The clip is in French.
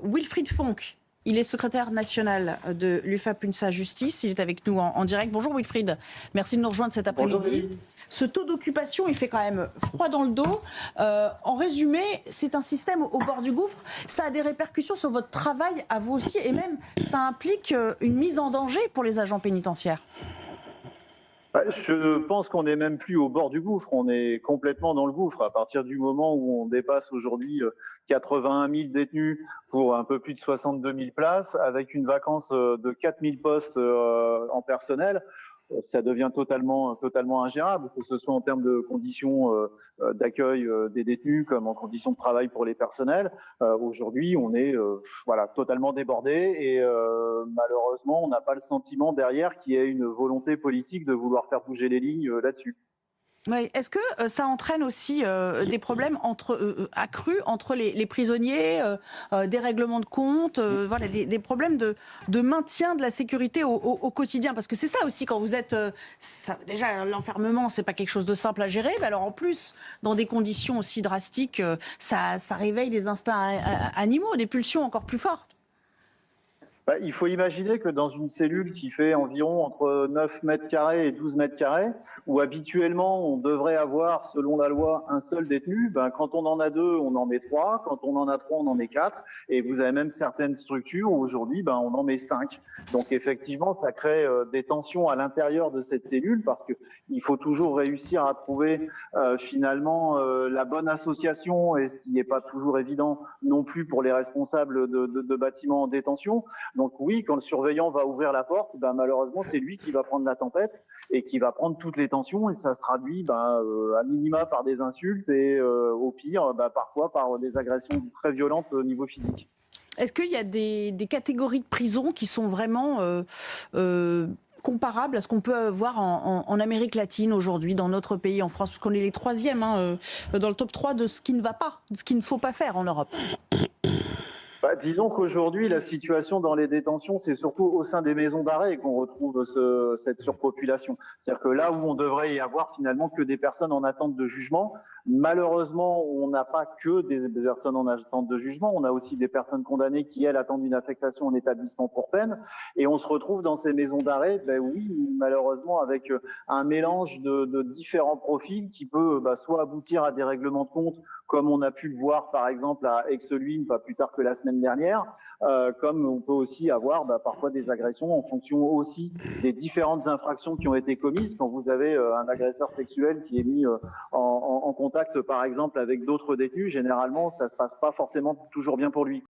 Wilfried Fonck, il est secrétaire national de l'UFAP-UNSA Justice. Il est avec nous en direct. Bonjour Wilfried, merci de nous rejoindre cet après-midi. Ce taux d'occupation, il fait quand même froid dans le dos. En résumé, c'est un système au bord du gouffre. Ça a des répercussions sur votre travail à vous aussi, et même ça implique une mise en danger pour les agents pénitentiaires. Je pense qu'on n'est même plus au bord du gouffre, on est complètement dans le gouffre. À partir du moment où on dépasse aujourd'hui 81 000 détenus pour un peu plus de 62 000 places, avec une vacance de 4 000 postes en personnel, ça devient totalement ingérable, que ce soit en termes de conditions d'accueil des détenus comme en conditions de travail pour les personnels. Aujourd'hui, on est totalement débordé et malheureusement, on n'a pas le sentiment derrière qu'il y ait une volonté politique de vouloir faire bouger les lignes là-dessus. Oui. Est-ce que ça entraîne aussi des problèmes accrus entre les prisonniers, des règlements de compte, des problèmes de maintien de la sécurité au quotidien? Parce que c'est ça aussi, quand vous êtes... déjà, l'enfermement, c'est pas quelque chose de simple à gérer. Mais alors en plus, dans des conditions aussi drastiques, ça réveille des instincts animaux, des pulsions encore plus fortes. Il faut imaginer que dans une cellule qui fait environ entre 9 mètres carrés et 12 mètres carrés, où habituellement on devrait avoir, selon la loi, un seul détenu, quand on en a deux, on en met trois, quand on en a trois, on en met quatre, et vous avez même certaines structures où aujourd'hui, on en met cinq. Donc effectivement, ça crée des tensions à l'intérieur de cette cellule, parce qu'il faut toujours réussir à trouver finalement la bonne association, et ce qui n'est pas toujours évident non plus pour les responsables de bâtiments en détention. Donc oui, quand le surveillant va ouvrir la porte, malheureusement, c'est lui qui va prendre la tempête et qui va prendre toutes les tensions, et ça se traduit à minima par des insultes et au pire, parfois par des agressions très violentes au niveau physique. Est-ce qu'il y a des catégories de prisons qui sont vraiment comparables à ce qu'on peut voir en Amérique latine aujourd'hui, dans notre pays, en France? Parce qu'on est les troisièmes dans le top 3 de ce qui ne va pas, de ce qu'il ne faut pas faire en Europe. Disons qu'aujourd'hui, la situation dans les détentions, c'est surtout au sein des maisons d'arrêt qu'on retrouve cette surpopulation. C'est-à-dire que là où on devrait y avoir finalement que des personnes en attente de jugement, malheureusement, on n'a pas que des personnes en attente de jugement, on a aussi des personnes condamnées qui, elles, attendent une affectation en établissement pour peine, et on se retrouve dans ces maisons d'arrêt, oui, malheureusement, avec un mélange de différents profils qui peut soit aboutir à des règlements de compte, comme on a pu le voir par exemple à Aix-Luynes, pas plus tard que la semaine dernière, comme on peut aussi avoir parfois des agressions en fonction aussi des différentes infractions qui ont été commises. Quand vous avez un agresseur sexuel qui est mis en contact par exemple avec d'autres détenus, généralement ça se passe pas forcément toujours bien pour lui.